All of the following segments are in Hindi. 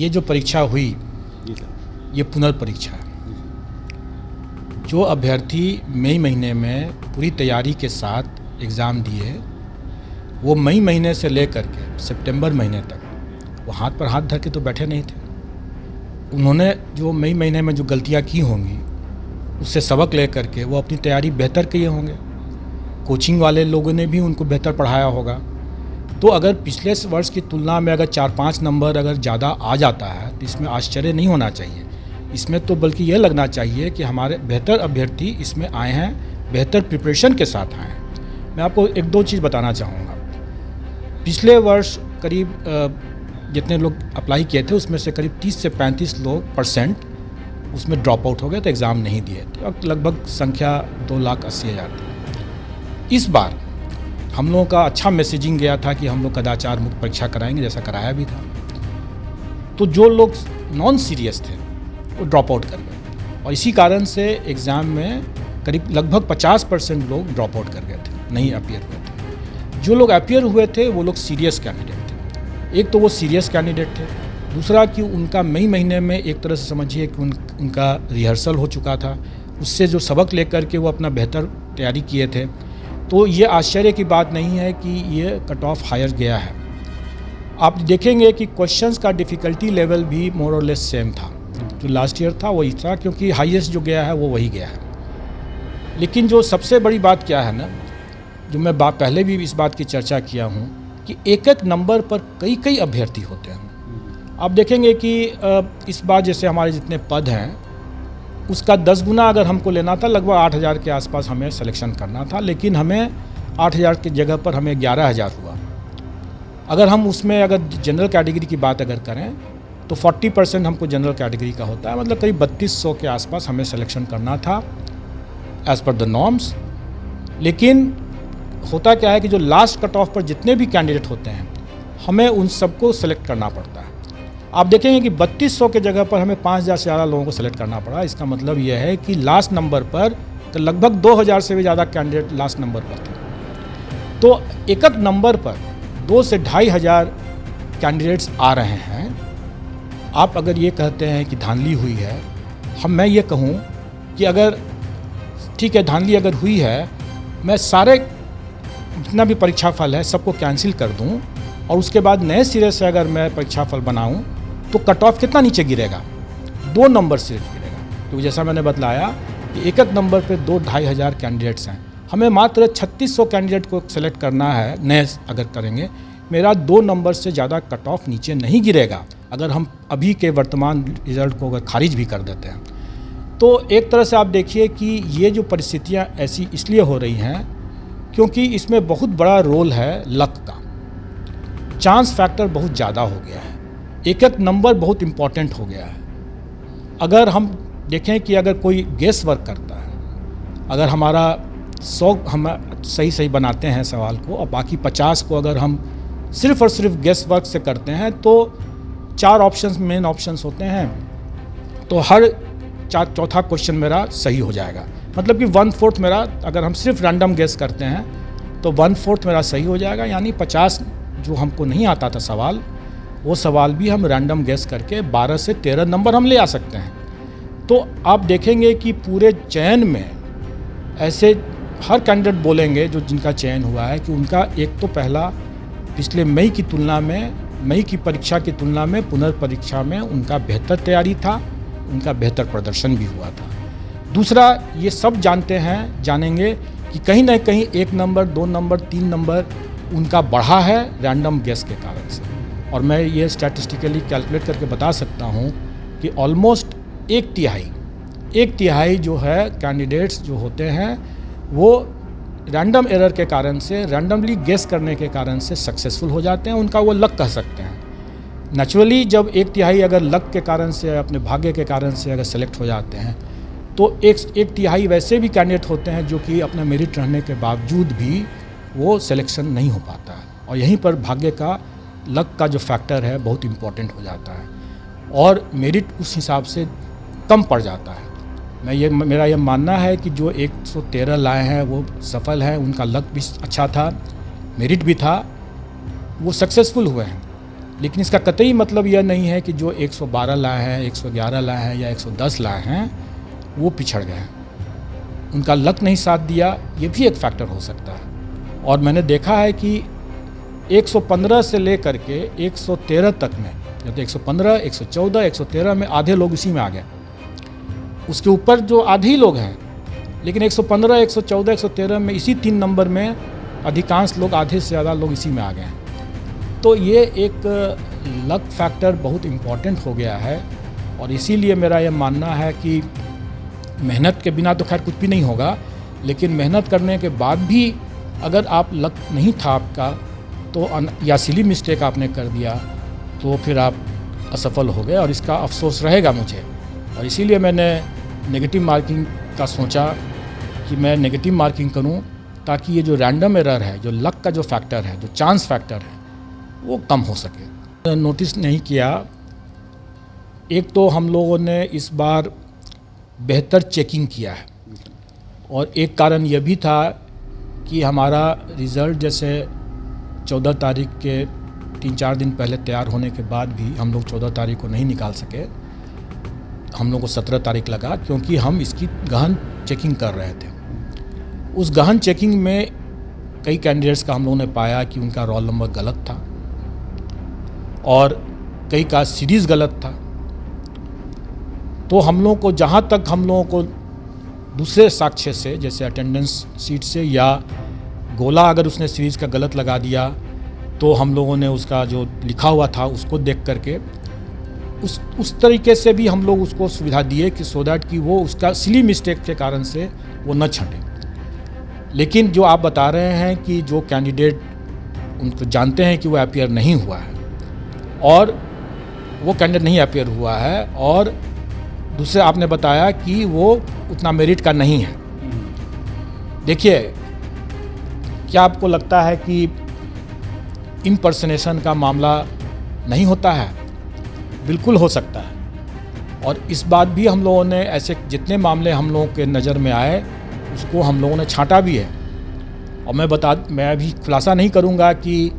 ये जो परीक्षा हुई ये पुनर्परीक्षा है। जो अभ्यर्थी मई महीने में पूरी तैयारी के साथ एग्ज़ाम दिए, वो मई महीने से लेकर के सितंबर महीने तक वो हाथ पर हाथ धर के तो बैठे नहीं थे। उन्होंने जो मई महीने में जो गलतियां की होंगी उससे सबक लेकर के वो अपनी तैयारी बेहतर किए होंगे। कोचिंग वाले लोगों ने भी उनको बेहतर पढ़ाया होगा। तो अगर पिछले वर्ष की तुलना में अगर 4-5 नंबर अगर ज़्यादा आ जाता है तो इसमें आश्चर्य नहीं होना चाहिए। इसमें तो बल्कि ये लगना चाहिए कि हमारे बेहतर अभ्यर्थी इसमें आए हैं, बेहतर प्रिपरेशन के साथ आए हैं। मैं आपको 1-2 चीज़ बताना चाहूँगा। पिछले वर्ष करीब जितने लोग अप्लाई किए थे उसमें से करीब 30 से 35% उसमें ड्रॉप आउट हो गए तो एग्ज़ाम नहीं दिए थे और लगभग संख्या 2,80,000 थी। इस बार हम लोगों का अच्छा मैसेजिंग गया था कि हम लोग कदाचार मुक्त परीक्षा कराएंगे, जैसा कराया भी था। तो जो लोग नॉन सीरियस थे वो ड्रॉप आउट कर गए और इसी कारण से एग्ज़ाम में करीब लगभग 50% लोग ड्रॉप आउट कर गए थे, नहीं अपियर हुए थे। जो लोग अपियर हुए थे वो लोग सीरियस कैंडिडेट थे। एक तो वो सीरियस कैंडिडेट थे, दूसरा कि उनका मई महीने में एक तरह से समझिए कि उनका रिहर्सल हो चुका था, उससे जो सबक लेकर के वो अपना बेहतर तैयारी किए थे। तो ये आश्चर्य की बात नहीं है कि ये कट ऑफ हायर गया है। आप देखेंगे कि क्वेश्चंस का डिफ़िकल्टी लेवल भी मोर और लेस सेम था, जो लास्ट ईयर था वही था, क्योंकि हाईएस्ट जो गया है वो वही गया है। लेकिन जो सबसे बड़ी बात क्या है ना, जो मैं पहले भी इस बात की चर्चा किया हूँ कि एक एक नंबर पर कई कई अभ्यर्थी होते हैं। आप देखेंगे कि इस बार जैसे हमारे जितने पद हैं उसका 10 गुना अगर हमको लेना था, लगभग 8,000 के आसपास हमें सिलेक्शन करना था, लेकिन हमें 8,000 की जगह पर हमें 11,000 हुआ। अगर हम उसमें अगर जनरल कैटेगरी की बात अगर करें तो 40% हमको जनरल कैटेगरी का होता है, मतलब करीब 3200 के आसपास हमें सिलेक्शन करना था एज़ पर द नॉर्म्स। लेकिन होता क्या है कि जो लास्ट कट ऑफ पर जितने भी कैंडिडेट होते हैं हमें उन सबको सेलेक्ट करना पड़ता है। आप देखेंगे कि 3200 के जगह पर हमें 5,000 से ज़्यादा लोगों को सेलेक्ट करना पड़ा। इसका मतलब यह है कि लास्ट नंबर पर तो लगभग 2,000 से भी ज़्यादा कैंडिडेट लास्ट नंबर पर थे। तो एक एक नंबर पर 2 से 2,500 कैंडिडेट्स आ रहे हैं। आप अगर ये कहते हैं कि धांधली हुई है, मैं ये कहूँ कि अगर ठीक है धांधली अगर हुई है, मैं सारे जितना भी परीक्षा फल है सबको कैंसिल कर दूं और उसके बाद नए सिरे से अगर मैं परीक्षा फल बनाऊं तो कट ऑफ कितना नीचे गिरेगा? 2 नंबर सिर्फ गिरेगा। तो जैसा मैंने बतलाया कि एक एक नंबर पे 2-2,500 कैंडिडेट्स हैं, हमें मात्र 3600 कैंडिडेट को सेलेक्ट करना है। नए अगर करेंगे मेरा 2 नंबर से ज़्यादा कट ऑफ नीचे नहीं गिरेगा अगर हम अभी के वर्तमान रिजल्ट को अगर खारिज भी कर देते हैं। तो एक तरह से आप देखिए कि ये जो परिस्थितियाँ ऐसी इसलिए हो रही हैं क्योंकि इसमें बहुत बड़ा रोल है लक का। चांस फैक्टर बहुत ज़्यादा हो गया है, एक एक नंबर बहुत इम्पॉर्टेंट हो गया है। अगर हम देखें कि अगर कोई गेस वर्क करता है, अगर हमारा 100 हम सही बनाते हैं सवाल को और बाकी 50 को अगर हम सिर्फ और सिर्फ गेस वर्क से करते हैं तो 4 ऑप्शंस मेन ऑप्शंस होते हैं, तो हर चौथा क्वेश्चन मेरा सही हो जाएगा। मतलब कि 1/4 मेरा, अगर हम सिर्फ रैंडम गेस करते हैं तो 1/4 मेरा सही हो जाएगा। यानी 50 जो हमको नहीं आता था सवाल, वो सवाल भी हम रैंडम गेस करके 12 से 13 नंबर हम ले आ सकते हैं। तो आप देखेंगे कि पूरे चयन में ऐसे हर कैंडिडेट बोलेंगे जो जिनका चयन हुआ है कि उनका एक तो पहला पिछले मई की तुलना में, मई की परीक्षा की तुलना में पुनर्परीक्षा में उनका बेहतर तैयारी था, उनका बेहतर प्रदर्शन भी हुआ था। दूसरा, ये सब जानेंगे कि कहीं ना कहीं 1 नंबर 2 नंबर 3 नंबर उनका बढ़ा है रैंडम गेस के कारण से। और मैं ये स्टैटिस्टिकली कैलकुलेट करके बता सकता हूँ कि ऑलमोस्ट 1/3 जो है कैंडिडेट्स जो होते हैं वो रैंडम एरर के कारण से, रैंडमली गेस करने के कारण से सक्सेसफुल हो जाते हैं। उनका वो लक कह सकते हैं। नेचुरली जब 1/3 अगर लक के कारण से, अपने भाग्य के कारण से अगर सेलेक्ट हो जाते हैं तो 1/3 वैसे भी कैंडिडेट होते हैं जो कि अपना मेरिट रहने के बावजूद भी वो सिलेक्शन नहीं हो पाता है। और यहीं पर भाग्य का, लक का जो फैक्टर है बहुत इम्पोर्टेंट हो जाता है और मेरिट उस हिसाब से कम पड़ जाता है। मेरा ये मानना है कि जो 113 लाए हैं वो सफल हैं, उनका लक भी अच्छा था, मेरिट भी था, वो सक्सेसफुल हुए हैं। लेकिन इसका कतई मतलब यह नहीं है कि जो 112 लाए हैं, 111 लाए हैं या 110 लाए हैं वो पिछड़ गए हैं। उनका लक नहीं साथ दिया, ये भी एक फैक्टर हो सकता है। और मैंने देखा है कि 115 से लेकर के 113 तक में, जब 115, 114, 113 में आधे लोग इसी में आ गए। उसके ऊपर जो आधे ही लोग हैं, लेकिन 115, 114, 113 में इसी 3 नंबर में अधिकांश लोग, आधे से ज़्यादा लोग इसी में आ गए हैं। तो ये एक लक फैक्टर बहुत इम्पॉर्टेंट हो गया है। और इसीलिए मेरा ये मानना है कि मेहनत के बिना तो खैर कुछ भी नहीं होगा, लेकिन मेहनत करने के बाद भी अगर आप लक नहीं था आपका तो या सिली मिस्टेक आपने कर दिया तो फिर आप असफल हो गए, और इसका अफसोस रहेगा मुझे। और इसीलिए मैंने नेगेटिव मार्किंग का सोचा कि मैं नेगेटिव मार्किंग करूं, ताकि ये जो रैंडम एरर है, जो लक का जो फैक्टर है, जो चांस फैक्टर है, वो कम हो सके। नोटिस नहीं किया, एक तो हम लोगों ने इस बार बेहतर चेकिंग किया है, और एक कारण यह भी था कि हमारा रिज़ल्ट जैसे 14 तारीख के 3-4 दिन पहले तैयार होने के बाद भी हम लोग 14 तारीख को नहीं निकाल सके। हम लोग को 17 तारीख लगा, क्योंकि हम इसकी गहन चेकिंग कर रहे थे। उस गहन चेकिंग में कई कैंडिडेट्स का हम लोगों ने पाया कि उनका रोल नंबर गलत था, और कई का सीरीज़ गलत था। तो हम लोगों को, जहाँ तक हम लोगों को दूसरे साक्ष्य से, जैसे अटेंडेंस सीट से, या गोला अगर उसने सीरीज़ का गलत लगा दिया तो हम लोगों ने उसका जो लिखा हुआ था उसको देख करके उस तरीके से भी हम लोग उसको सुविधा दिए कि सो दैट कि वो उसका सिली मिस्टेक के कारण से वो न छंटे। लेकिन जो आप बता रहे हैं कि जो कैंडिडेट उनको जानते हैं कि वो अपीयर नहीं हुआ है, और वो कैंडिडेट नहीं अपीयर हुआ है, और दूसरे आपने बताया कि वो उतना मेरिट का नहीं है। देखिए, क्या आपको लगता है कि इम्पर्सनेशन का मामला नहीं होता है? बिल्कुल हो सकता है। और इस बात भी हम लोगों ने, ऐसे जितने मामले हम लोगों के नज़र में आए उसको हम लोगों ने छांटा भी है। और मैं अभी खुलासा नहीं करूंगा कि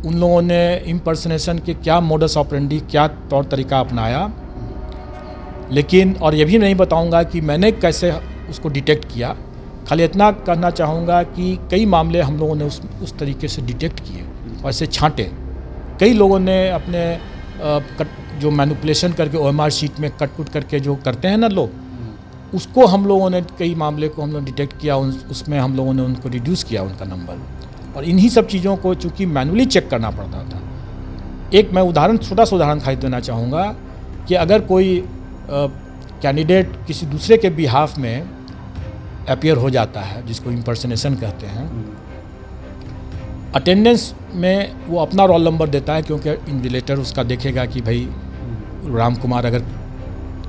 उन लोगों ने इम्पर्सनेशन के क्या मोडस ऑपरेंडी, क्या तौर तरीका अपनाया, लेकिन और ये भी नहीं बताऊंगा कि मैंने कैसे उसको डिटेक्ट किया। खाली इतना कहना चाहूँगा कि कई मामले हम लोगों ने उस तरीके से डिटेक्ट किए और ऐसे छांटे। कई लोगों ने अपने जो मैनिपुलेशन करके OMR शीट में कट करके जो करते हैं ना लोग, उसको हम लोगों ने, कई मामले को हम लोग डिटेक्ट किया, उसमें हम लोगों ने उनको रिड्यूस किया उनका नंबर। और इन्हीं सब चीज़ों को चूँकि मैनुअली चेक करना पड़ता था। एक मैं छोटा सा उदाहरण खाली देना चाहूँगा कि अगर कोई कैंडिडेट किसी दूसरे के बिहाफ में अपीयर हो जाता है, जिसको इम्पर्सनेशन कहते हैं, अटेंडेंस में वो अपना रोल नंबर देता है, क्योंकि इन्विजिलेटर उसका देखेगा कि भाई राम कुमार अगर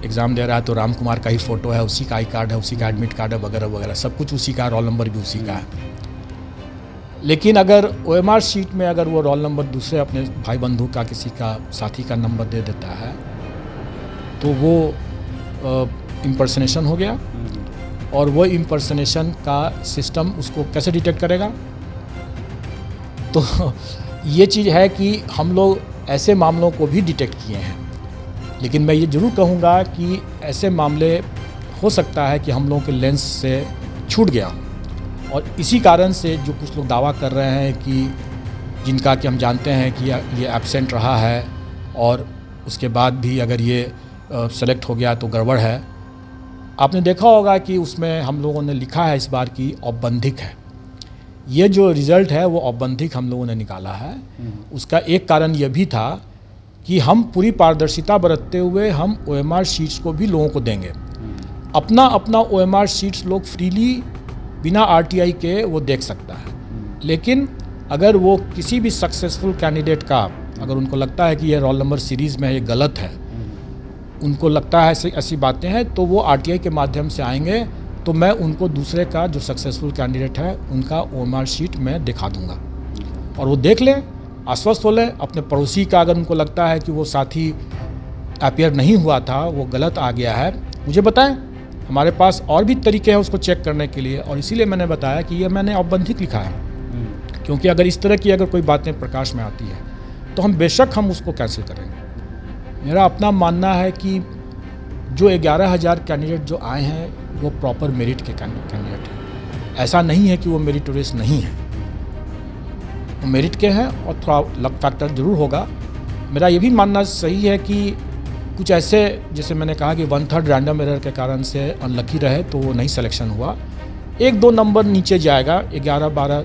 एग्ज़ाम दे रहा है तो राम कुमार का ही फ़ोटो है, उसी का आई कार्ड है, उसी का एडमिट कार्ड है, वगैरह वगैरह, सब कुछ उसी का, रोल नंबर भी उसी का है। लेकिन अगर OMR शीट में अगर वो रोल नंबर दूसरे अपने भाई बंधु का, किसी का साथी का नंबर दे देता है, तो वो इम्पर्सनेशन हो गया। और वो इम्पर्सनेशन का सिस्टम उसको कैसे डिटेक्ट करेगा? तो ये चीज़ है कि हम लोग ऐसे मामलों को भी डिटेक्ट किए हैं। लेकिन मैं ये ज़रूर कहूँगा कि ऐसे मामले हो सकता है कि हम लोगों के लेंस से छूट गया हो, और इसी कारण से जो कुछ लोग दावा कर रहे हैं कि जिनका कि हम जानते हैं कि ये एब्सेंट रहा है और उसके बाद भी अगर ये सेलेक्ट हो गया तो गड़बड़ है। आपने देखा होगा कि उसमें हम लोगों ने लिखा है इस बार की औपबंधिक है। ये जो रिज़ल्ट है वो औपबंधिक हम लोगों ने निकाला है। उसका एक कारण यह भी था कि हम पूरी पारदर्शिता बरतते हुए हम OMR शीट्स को भी लोगों को देंगे। अपना OMR शीट्स लोग फ्रीली बिना RTI के वो देख सकता है। लेकिन अगर वो किसी भी सक्सेसफुल कैंडिडेट का, अगर उनको लगता है कि ये रोल नंबर सीरीज़ में ये गलत है, उनको लगता है ऐसी बातें हैं, तो वो RTI के माध्यम से आएंगे, तो मैं उनको दूसरे का जो सक्सेसफुल कैंडिडेट है उनका OMR शीट में दिखा दूंगा, और वो देख लें, आश्वस्त हो लें। अपने पड़ोसी का अगर उनको लगता है कि वो साथी अपीयर नहीं हुआ था, वो गलत आ गया है, मुझे बताएं। हमारे पास और भी तरीके हैं उसको चेक करने के लिए, और इसीलिए मैंने बताया कि ये मैंने औपबंधिक लिखा है, क्योंकि अगर इस तरह की अगर कोई बातें प्रकाश में आती है तो हम बेशक हम उसको कैंसिल करेंगे। मेरा अपना मानना है कि जो 11,000 कैंडिडेट जो आए हैं वो प्रॉपर मेरिट के कैंडिडेट हैं। ऐसा नहीं है कि वो मेरिटोरियस नहीं है, वो मेरिट के हैं और थोड़ा लक फैक्टर जरूर होगा। मेरा ये भी मानना सही है कि कुछ ऐसे, जैसे मैंने कहा कि 1/3 रैंडम एरर के कारण से अनलकी रहे तो वो नहीं सिलेक्शन हुआ। 1-2 नंबर नीचे जाएगा, 11-12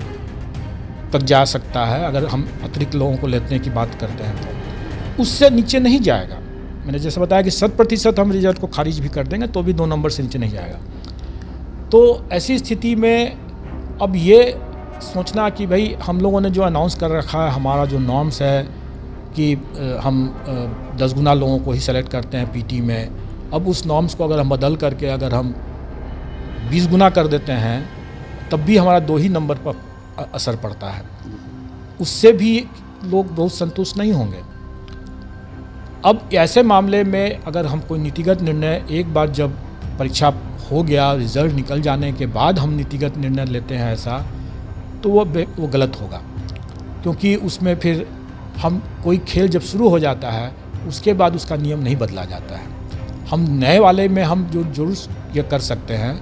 तक जा सकता है अगर हम अतिरिक्त लोगों को लेने की बात करते हैं तो, उससे नीचे नहीं जाएगा। मैंने जैसे बताया कि 100% हम रिजल्ट को खारिज भी कर देंगे तो भी 2 नंबर से नीचे नहीं जाएगा। तो ऐसी स्थिति में अब ये सोचना कि भाई हम लोगों ने जो अनाउंस कर रखा है, हमारा जो नॉर्म्स है कि हम 10 गुना लोगों को ही सेलेक्ट करते हैं पीटी में, अब उस नॉर्म्स को अगर हम बदल करके अगर हम 20 गुना कर देते हैं तब भी हमारा 2 ही नंबर पर असर पड़ता है। उससे भी लोग बहुत संतुष्ट नहीं होंगे। अब ऐसे मामले में अगर हम कोई नीतिगत निर्णय, एक बार जब परीक्षा हो गया, रिजल्ट निकल जाने के बाद हम नीतिगत निर्णय लेते हैं ऐसा, तो वो गलत होगा, क्योंकि उसमें फिर हम कोई खेल जब शुरू हो जाता है उसके बाद उसका नियम नहीं बदला जाता है। हम नए वाले में हम जो जरूर ये कर सकते हैं,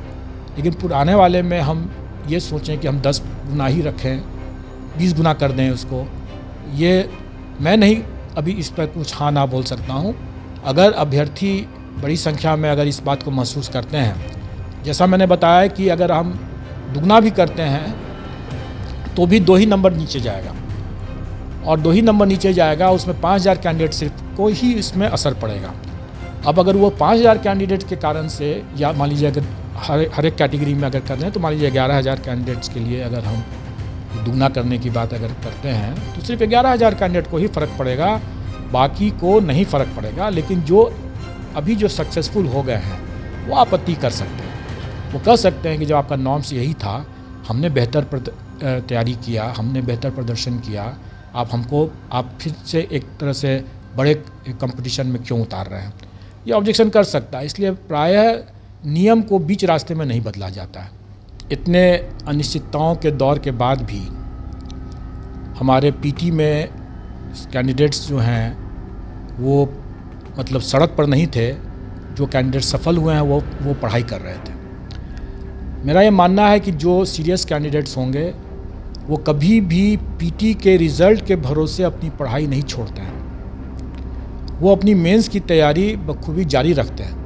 लेकिन पुराने वाले में हम ये सोचें कि हम 10 गुना ही रखें, 20 गुना कर दें उसको, ये मैं नहीं अभी इस पर कुछ हाँ ना बोल सकता हूँ। अगर अभ्यर्थी बड़ी संख्या में अगर इस बात को महसूस करते हैं, जैसा मैंने बताया कि अगर हम दुगना भी करते हैं तो भी 2 ही नंबर नीचे जाएगा, और 2 ही नंबर नीचे जाएगा, उसमें 5,000 कैंडिडेट सिर्फ को ही इसमें असर पड़ेगा। अब अगर वो 5,000 कैंडिडेट के कारण से, या मान लीजिए अगर हर एक कैटेगरी में अगर कर रहे हैं तो मान लीजिए 11,000 कैंडिडेट्स के लिए अगर हम दुगना करने की बात अगर करते हैं तो सिर्फ 11,000 कैंडिडेट को ही फ़र्क पड़ेगा, बाकी को नहीं फ़र्क पड़ेगा। लेकिन जो अभी जो सक्सेसफुल हो गए हैं वो आपत्ति कर सकते हैं। वो कह सकते हैं कि जब आपका नॉर्म्स यही था, हमने बेहतर तैयारी किया, हमने बेहतर प्रदर्शन किया, आप फिर से एक तरह से बड़े कंपटीशन में क्यों उतार रहे हैं, ये ऑब्जेक्शन कर सकता है। इसलिए प्रायः नियम को बीच रास्ते में नहीं बदला जाता है। इतने अनिश्चितताओं के दौर के बाद भी हमारे पीटी में कैंडिडेट्स जो हैं वो मतलब सड़क पर नहीं थे, जो कैंडिडेट सफल हुए हैं वो पढ़ाई कर रहे थे। मेरा ये मानना है कि जो सीरियस कैंडिडेट्स होंगे वो कभी भी पीटी के रिज़ल्ट के भरोसे अपनी पढ़ाई नहीं छोड़ते हैं, वो अपनी मेंस की तैयारी बखूबी जारी रखते हैं।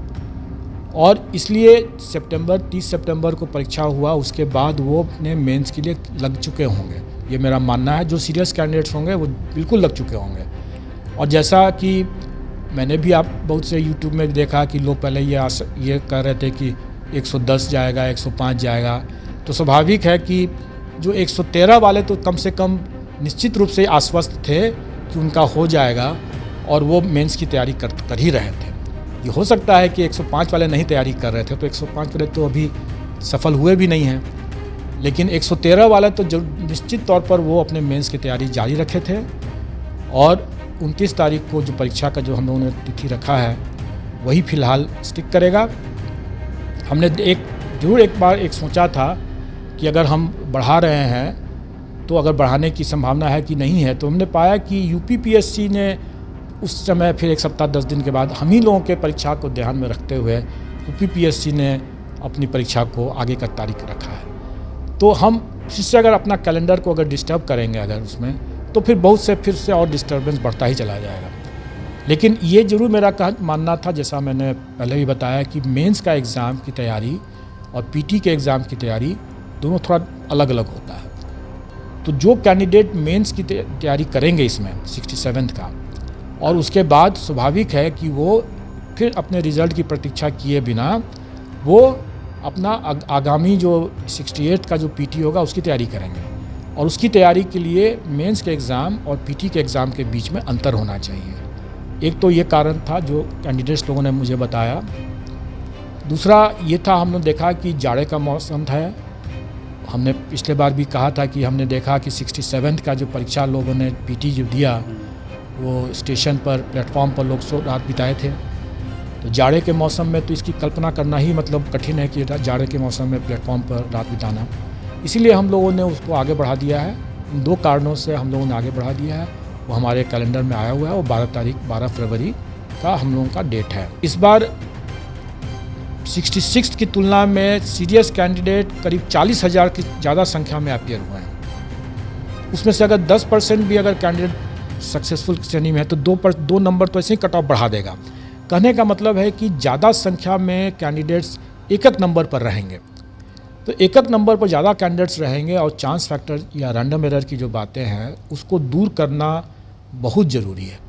और इसलिए 30 सितंबर को परीक्षा हुआ, उसके बाद वो अपने मेंस के लिए लग चुके होंगे, ये मेरा मानना है। जो सीरियस कैंडिडेट्स होंगे वो बिल्कुल लग चुके होंगे। और जैसा कि मैंने भी आप बहुत से यूट्यूब में देखा कि लोग पहले ये कह रहे थे कि 110 जाएगा, 105 जाएगा, तो स्वाभाविक है कि जो 113 वाले तो कम से कम निश्चित रूप से आश्वस्त थे कि उनका हो जाएगा, और वो मेंस की तैयारी कर ही रहे थे। ये हो सकता है कि 105 वाले नहीं तैयारी कर रहे थे, तो 105 वाले तो अभी सफल हुए भी नहीं हैं, लेकिन 113 वाले तो जो निश्चित तौर पर वो अपने मेंस की तैयारी जारी रखे थे। और 29 तारीख को जो परीक्षा का जो हम लोगों ने तिथि रखा है वही फ़िलहाल स्टिक करेगा। हमने एक बार सोचा था कि अगर हम बढ़ा रहे हैं तो अगर बढ़ाने की संभावना है कि नहीं है, तो हमने पाया कि यूपीपीएससी ने उस समय फिर 1 सप्ताह 10 दिन के बाद हम ही लोगों के परीक्षा को ध्यान में रखते हुए यूपीपीएससी ने अपनी परीक्षा को आगे का तारीख रखा है। तो हम फिर से अगर अपना कैलेंडर को अगर डिस्टर्ब करेंगे अगर उसमें, तो फिर से और डिस्टर्बेंस बढ़ता ही चला जाएगा। लेकिन ये ज़रूर मेरा मानना था, जैसा मैंने पहले भी बताया, कि मेंस का एग्ज़ाम की तैयारी और पीटी के एग्ज़ाम की तैयारी दोनों थोड़ा अलग अलग होता है। तो जो कैंडिडेट मेंस की तैयारी करेंगे इसमें 67th का, और उसके बाद स्वाभाविक है कि वो फिर अपने रिज़ल्ट की प्रतीक्षा किए बिना वो अपना आगामी जो 68 का जो पीटी होगा उसकी तैयारी करेंगे। और उसकी तैयारी के लिए मेंस के एग्ज़ाम और पीटी के एग्ज़ाम के बीच में अंतर होना चाहिए। एक तो ये कारण था जो कैंडिडेट्स लोगों ने मुझे बताया। दूसरा ये था, हमने देखा कि जाड़े का मौसम था। हमने पिछले बार भी कहा था कि हमने देखा कि 67th का जो परीक्षा लोगों ने पीटी जो दिया, वो स्टेशन पर प्लेटफॉर्म पर लोग रात बिताए थे। तो जाड़े के मौसम में तो इसकी कल्पना करना ही मतलब कठिन है कि जाड़े के मौसम में प्लेटफॉर्म पर रात बिताना। इसीलिए हम लोगों ने उसको आगे बढ़ा दिया है। इन 2 कारणों से हम लोगों ने आगे बढ़ा दिया है। वो हमारे कैलेंडर में आया हुआ है। वो 12 फरवरी का हम लोगों का डेट है। इस बार 66 की तुलना में सीरियस कैंडिडेट करीब 40,000 की ज़्यादा संख्या में अपीयर हुए हैं। उसमें से अगर 10% भी अगर कैंडिडेट सक्सेसफुल श्रेणी में है तो 2 नंबर तो ऐसे ही कट ऑफ बढ़ा देगा। कहने का मतलब है कि ज़्यादा संख्या में कैंडिडेट्स एक नंबर पर रहेंगे। तो एक नंबर पर ज़्यादा कैंडिडेट्स रहेंगे और चांस फैक्टर या रैंडम एरर की जो बातें हैं उसको दूर करना बहुत ज़रूरी है।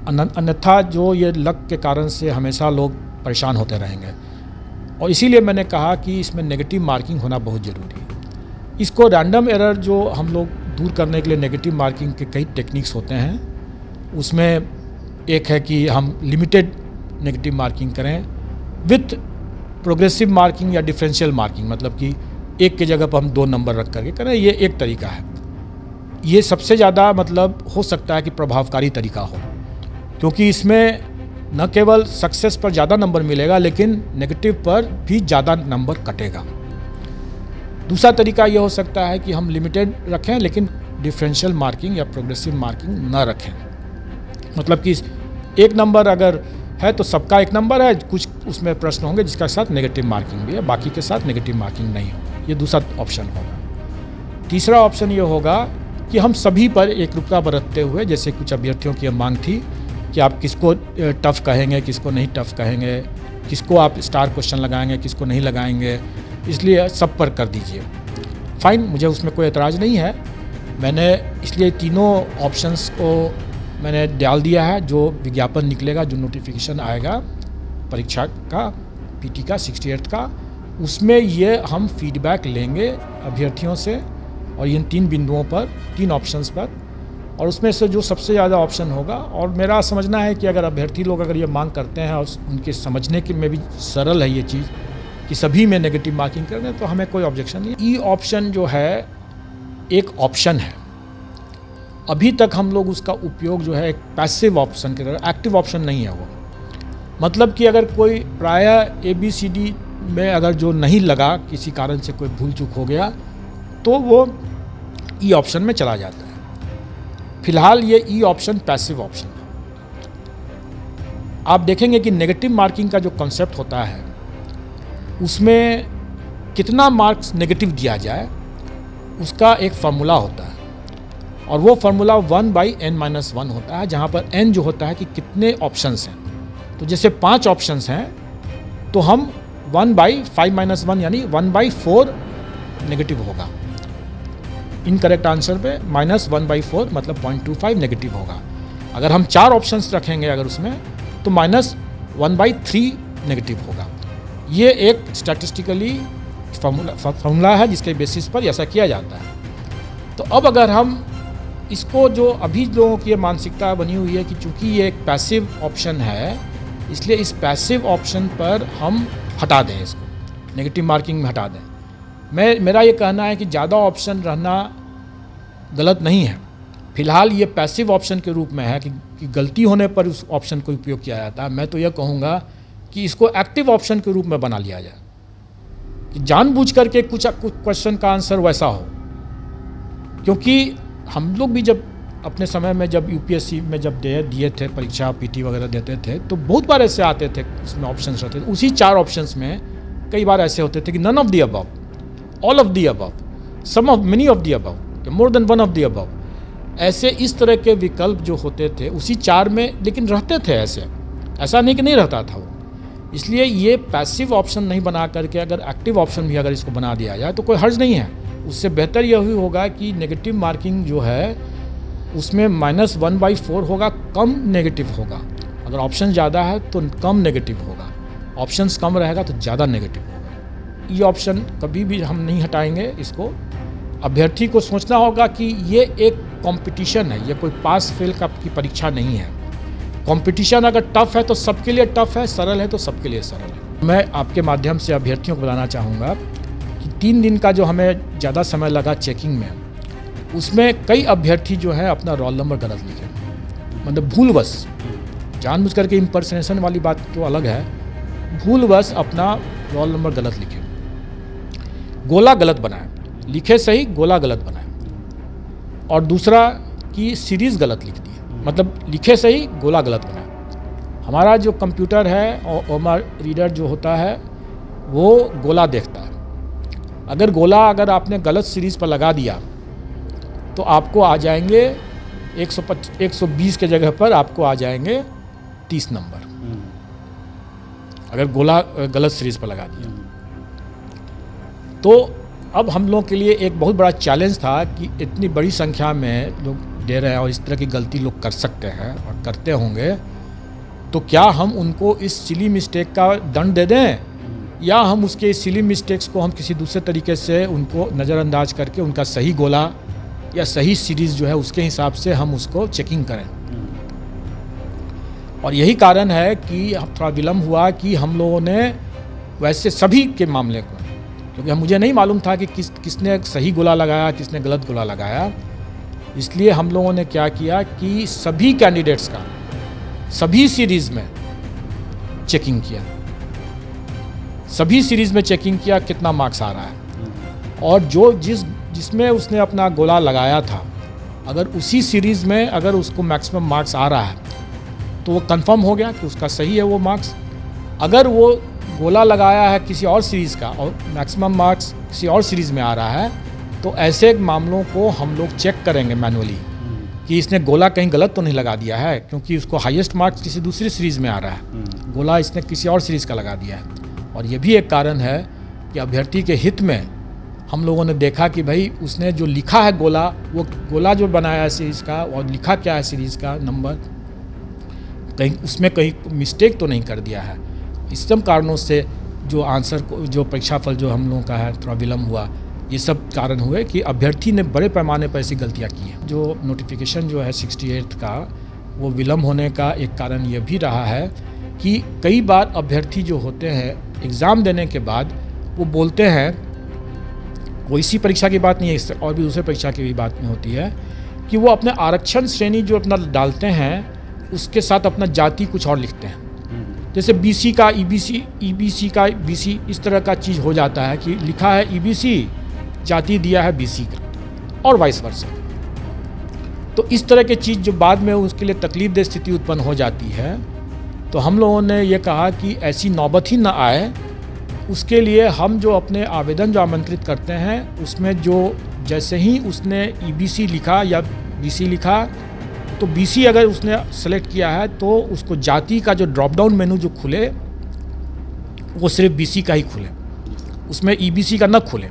अन्यथा जो ये लक के कारण से हमेशा लोग परेशान होते रहेंगे, और इसीलिए मैंने कहा कि इसमें नेगेटिव मार्किंग होना बहुत ज़रूरी है। इसको रैंडम एरर जो हम लोग दूर करने के लिए नेगेटिव मार्किंग के कई टेक्निक्स होते हैं। उसमें एक है कि हम लिमिटेड नेगेटिव मार्किंग करें विथ प्रोग्रेसिव मार्किंग या डिफरेंशियल मार्किंग, मतलब कि एक की जगह पर हम 2 नंबर रख करके करें। ये एक तरीका है। ये सबसे ज़्यादा मतलब हो सकता है कि प्रभावकारी तरीका हो, क्योंकि इसमें न केवल सक्सेस पर ज़्यादा नंबर मिलेगा लेकिन नेगेटिव पर भी ज़्यादा नंबर कटेगा। दूसरा तरीका ये हो सकता है कि हम लिमिटेड रखें लेकिन डिफरेंशियल मार्किंग या प्रोग्रेसिव मार्किंग न रखें। मतलब कि एक नंबर अगर है तो सबका एक नंबर है, कुछ उसमें प्रश्न होंगे जिसका साथ नेगेटिव मार्किंग भी है, बाकी के साथ नेगेटिव मार्किंग नहीं होगा। ये दूसरा ऑप्शन होगा। तीसरा ऑप्शन ये होगा कि हम सभी पर एकरूपता बरतते हुए, जैसे कुछ अभ्यर्थियों की मांग थी कि आप किसको टफ़ कहेंगे, किसको नहीं टफ़ कहेंगे, किसको आप स्टार क्वेश्चन लगाएंगे, किसको नहीं लगाएंगे, इसलिए सब पर कर दीजिए। फाइन, मुझे उसमें कोई एतराज़ नहीं है। मैंने इसलिए तीनों ऑप्शंस को मैंने डाल दिया है। जो विज्ञापन निकलेगा, जो नोटिफिकेशन आएगा परीक्षा का, पीटी का 68 का, उसमें ये हम फीडबैक लेंगे अभ्यर्थियों से, और इन 3 बिंदुओं पर, 3 ऑप्शंस पर, और उसमें से जो सबसे ज़्यादा ऑप्शन होगा, और मेरा समझना है कि अगर अभ्यर्थी लोग अगर ये मांग करते हैं और उनके समझने के में भी सरल है ये चीज़ कि सभी में नेगेटिव मार्किंग कर दें, तो हमें कोई ऑब्जेक्शन नहीं। ई ऑप्शन जो है एक ऑप्शन है। अभी तक हम लोग उसका उपयोग जो है एक पैसिव ऑप्शन की तरह, एक्टिव ऑप्शन नहीं है वो। मतलब कि अगर कोई प्रायः ABCD में अगर जो नहीं लगा, किसी कारण से कोई भूल चूक हो गया, तो वो ई ऑप्शन में चला जाता है। फिलहाल ये ई ऑप्शन पैसिव ऑप्शन है। आप देखेंगे कि नेगेटिव मार्किंग का जो कॉन्सेप्ट होता है उसमें कितना मार्क्स नेगेटिव दिया जाए उसका एक फार्मूला होता है, और वो फार्मूला 1/n-1 होता है, जहाँ पर n जो होता है कि कितने ऑप्शंस हैं। तो जैसे 5 ऑप्शंस हैं तो हम 1/5-1 यानी 1/4 नेगेटिव होगा। इनकरेक्ट आंसर पे -1/4 मतलब 0.25 नेगेटिव होगा। अगर हम 4 ऑप्शंस रखेंगे अगर उसमें तो -1/3 नेगेटिव होगा। ये एक स्टैटिस्टिकली फार्मूला है जिसके बेसिस पर ऐसा किया जाता है। तो अब अगर हम इसको, जो अभी लोगों की मानसिकता बनी हुई है कि चूंकि ये एक पैसिव ऑप्शन है, इसलिए इस पैसिव ऑप्शन पर हम हटा दें, इसको नेगेटिव मार्किंग में हटा दें। मेरा ये कहना है कि ज़्यादा ऑप्शन रहना गलत नहीं है। फिलहाल ये पैसिव ऑप्शन के रूप में है कि गलती होने पर उस ऑप्शन को उपयोग किया जाता है। मैं तो यह कहूँगा कि इसको एक्टिव ऑप्शन के रूप में बना लिया जाए, कि जानबूझ करके कुछ क्वेश्चन का आंसर वैसा हो। क्योंकि हम लोग भी जब अपने समय में जब UPSC में जब दिए थे परीक्षा, PT वगैरह देते थे, तो बहुत बार ऐसे आते थे, उसमें ऑप्शंस रहते थे। उसी 4 ऑप्शंस में कई बार ऐसे होते थे कि none of the above, all of the above, some of many of the above, more than one of the above, ऐसे इस तरह के विकल्प जो होते थे उसी 4 में, लेकिन रहते थे ऐसा नहीं कि नहीं रहता था वो। इसलिए ये पैसिव ऑप्शन नहीं बना करके अगर एक्टिव ऑप्शन भी अगर इसको बना दिया जाए तो कोई हर्ज नहीं है। उससे बेहतर यह होगा कि नेगेटिव मार्किंग जो है उसमें -1/4 होगा, कम नेगेटिव होगा। अगर ऑप्शन ज़्यादा है तो कम नेगेटिव होगा, ऑप्शंस कम रहेगा तो ज़्यादा नेगेटिव होगा। ये ऑप्शन कभी भी हम नहीं हटाएंगे। इसको अभ्यर्थी को सोचना होगा कि ये एक कंपटीशन है, ये कोई पास फेल की परीक्षा नहीं है। कंपटीशन अगर टफ़ है तो सबके लिए टफ़ है, सरल है तो सबके लिए सरल है। मैं आपके माध्यम से अभ्यर्थियों को बताना चाहूँगा कि 3 दिन का जो हमें ज़्यादा समय लगा चेकिंग में, उसमें कई अभ्यर्थी जो है अपना रोल नंबर गलत लिखे, मतलब भूलवश, जानबूझ करके इम्पर्सनेशन वाली बात तो अलग है, भूलवश अपना रोल नंबर गलत लिखे, गोला गलत बनाए, लिखे सही गोला गलत बनाए। और दूसरा कि सीरीज़ गलत लिख दी है, मतलब लिखे सही गोला गलत बना। हमारा जो कंप्यूटर है ओमर रीडर जो होता है वो गोला देखता है। अगर गोला अगर आपने गलत सीरीज़ पर लगा दिया तो आपको आ जाएंगे 120 के जगह पर आपको आ जाएंगे 30 नंबर, अगर गोला गलत सीरीज़ पर लगा दिया। तो अब हम लोग के लिए एक बहुत बड़ा चैलेंज था कि इतनी बड़ी संख्या में लोग दे रहे हैं और इस तरह की गलती लोग कर सकते हैं और करते होंगे, तो क्या हम उनको इस सिली मिस्टेक का दंड दे दें या हम उसके सिली मिस्टेक्स को हम किसी दूसरे तरीके से उनको नज़रअंदाज करके उनका सही गोला या सही सीरीज़ जो है उसके हिसाब से हम उसको चेकिंग करें। और यही कारण है कि थोड़ा विलम्ब हुआ कि हम लोगों ने वैसे सभी के मामले को, क्योंकि मुझे नहीं मालूम था कि किसने सही गोला लगाया किसने गलत गोला लगाया, इसलिए हम लोगों ने क्या किया कि सभी कैंडिडेट्स का सभी सीरीज़ में चेकिंग किया, सभी सीरीज़ में चेकिंग किया कितना मार्क्स आ रहा है, और जो जिसमें उसने अपना गोला लगाया था अगर उसी सीरीज़ में अगर उसको मैक्सिमम मार्क्स आ रहा है तो वो कंफर्म हो गया कि उसका सही है वो मार्क्स। अगर वो गोला लगाया है किसी और सीरीज़ का और मैक्सिमम मार्क्स किसी और सीरीज़ में आ रहा है तो ऐसे मामलों को हम लोग चेक करेंगे मैनुअली कि इसने गोला कहीं गलत तो नहीं लगा दिया है, क्योंकि उसको हाईएस्ट मार्क्स किसी दूसरी सीरीज़ में आ रहा है, गोला इसने किसी और सीरीज़ का लगा दिया है। और ये भी एक कारण है कि अभ्यर्थी के हित में हम लोगों ने देखा कि भाई उसने जो लिखा है गोला, वो गोला जो बनाया है सीरीज़ का और लिखा क्या है सीरीज़ का नंबर, कहीं उसमें कहीं मिस्टेक तो नहीं कर दिया है। इस सब कारणों से जो आंसर को जो परीक्षाफल जो हम लोगों का है थोड़ा विलम्ब हुआ, ये सब कारण हुए कि अभ्यर्थी ने बड़े पैमाने पर ऐसी गलतियाँ की हैं। जो नोटिफिकेशन जो है 68 का वो विलम्ब होने का एक कारण ये भी रहा है कि कई बार अभ्यर्थी जो होते हैं एग्ज़ाम देने के बाद वो बोलते हैं, वो इसी परीक्षा की बात नहीं है, इससे और भी दूसरे परीक्षा की भी बात नहीं होती है, कि वो अपने आरक्षण श्रेणी जो अपना डालते हैं उसके साथ अपना जाति कुछ और लिखते हैं। जैसे बीसी का ईबीसी का बीसी, इस तरह का चीज़ हो जाता है कि लिखा है ईबीसी, जाति दिया है बीसी का, और वाइस वर्सा। तो इस तरह के चीज़ जो बाद में उसके लिए तकलीफदेह स्थिति उत्पन्न हो जाती है, तो हम लोगों ने ये कहा कि ऐसी नौबत ही ना आए, उसके लिए हम जो अपने आवेदन जो आमंत्रित करते हैं उसमें जो जैसे ही उसने ईबीसी लिखा या बीसी लिखा, तो बीसी अगर उसने सेलेक्ट किया है तो उसको जाति का जो ड्रॉप डाउन मेनू जो खुले वो सिर्फ बीसी का ही खुले, उसमें ईबीसी का ना खुले।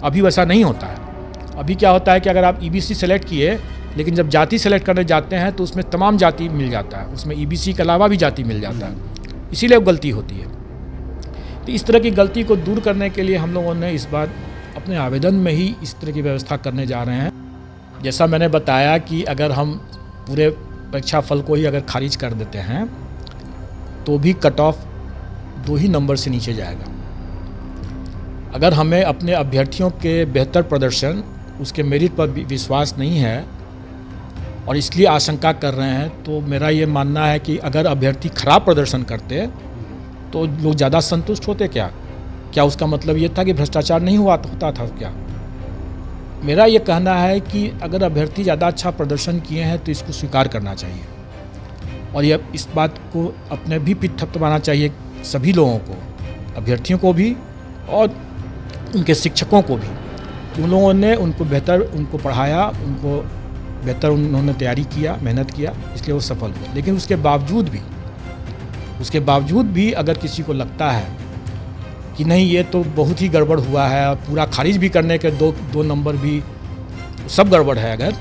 अभी वैसा नहीं होता है। अभी क्या होता है कि अगर आप ईबीसी सेलेक्ट किए लेकिन जब जाति सेलेक्ट करने जाते हैं तो उसमें तमाम जाति मिल जाता है, उसमें ईबीसी के अलावा भी जाति मिल जाता है, इसीलिए वो गलती होती है। तो इस तरह की गलती को दूर करने के लिए हम लोगों ने इस बार अपने आवेदन में ही इस तरह की व्यवस्था करने जा रहे हैं। जैसा मैंने बताया कि अगर हम पूरे परीक्षा फल को ही अगर खारिज कर देते हैं तो भी कट ऑफ 2 ही नंबर से नीचे जाएगा। अगर हमें अपने अभ्यर्थियों के बेहतर प्रदर्शन, उसके मेरिट पर विश्वास नहीं है और इसलिए आशंका कर रहे हैं, तो मेरा ये मानना है कि अगर अभ्यर्थी खराब प्रदर्शन करते तो लोग ज़्यादा संतुष्ट होते क्या उसका मतलब ये था कि भ्रष्टाचार नहीं होता था क्या? मेरा ये कहना है कि अगर अभ्यर्थी ज़्यादा अच्छा प्रदर्शन किए हैं तो इसको स्वीकार करना चाहिए और ये इस बात को अपने भी पीठ थपथपाना चाहिए सभी लोगों को, अभ्यर्थियों को भी और उनके शिक्षकों को भी। उन लोगों ने उनको पढ़ाया, उनको बेहतर उन्होंने तैयारी किया, मेहनत किया, इसलिए वो सफल हुए। लेकिन उसके बावजूद भी अगर किसी को लगता है कि नहीं ये तो बहुत ही गड़बड़ हुआ है, पूरा खारिज भी करने के दो नंबर भी सब गड़बड़ है अगर,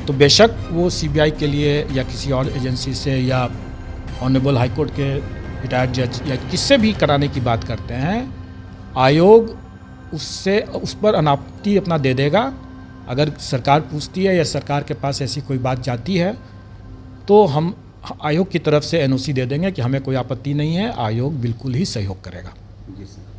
तो बेशक वो सीबीआई के लिए या किसी और एजेंसी से या ऑनरेबल हाई कोर्ट के रिटायर्ड जज या किससे भी कराने की बात करते हैं, आयोग उस पर अनापत्ति अपना दे देगा। अगर सरकार पूछती है या सरकार के पास ऐसी कोई बात जाती है तो हम आयोग की तरफ से एनओसी दे देंगे कि हमें कोई आपत्ति नहीं है, आयोग बिल्कुल ही सहयोग करेगा। जी सर।